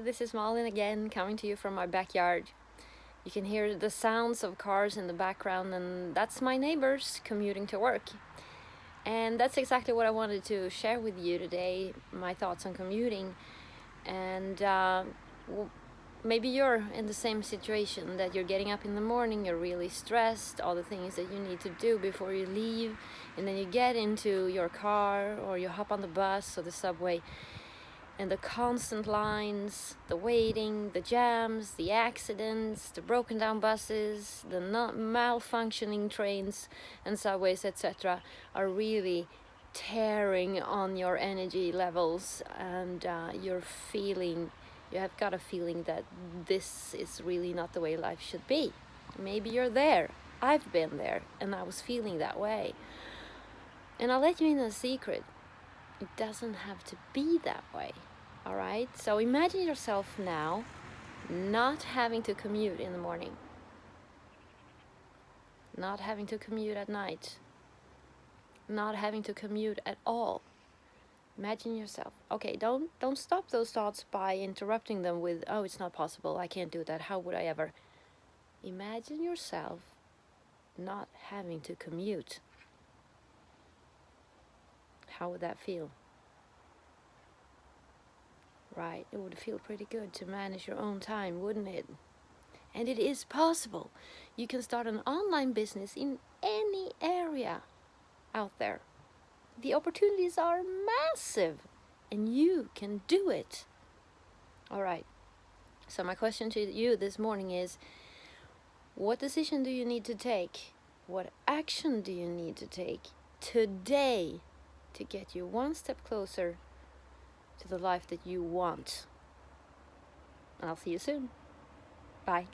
this is Malin again, coming to you from my backyard. You can hear the sounds of cars in the background, and that's my neighbors commuting to work. And that's exactly what I wanted to share with you today, my thoughts on commuting. And maybe you're in the same situation, that you're getting up in the morning, you're really stressed, all the things that you need to do before you leave, and then you get into your car or you hop on the bus or the subway, and the constant lines, the waiting, the jams, the accidents, the broken down buses, the malfunctioning trains and subways, etc., are really tearing on your energy levels, and you have got a feeling that this is really not the way life should be. Maybe you're there. I've been there, and I was feeling that way. And I'll let you in a secret. It doesn't have to be that way. All right? So imagine yourself now not having to commute in the morning, not having to commute at night, not having to commute at all. Imagine yourself. Okay, don't stop those thoughts by interrupting them with, "Oh, it's not possible. I can't do that. How would I ever?" Imagine yourself not having to commute. How would that feel? Right, it would feel pretty good to manage your own time, wouldn't it? And it is possible. You can start an online business in any area out there. The opportunities are massive, and you can do it. All right. So my question to you this morning is, what decision do you need to take? What action do you need to take today to get you one step closer to the life that you want? And I'll see you soon. Bye.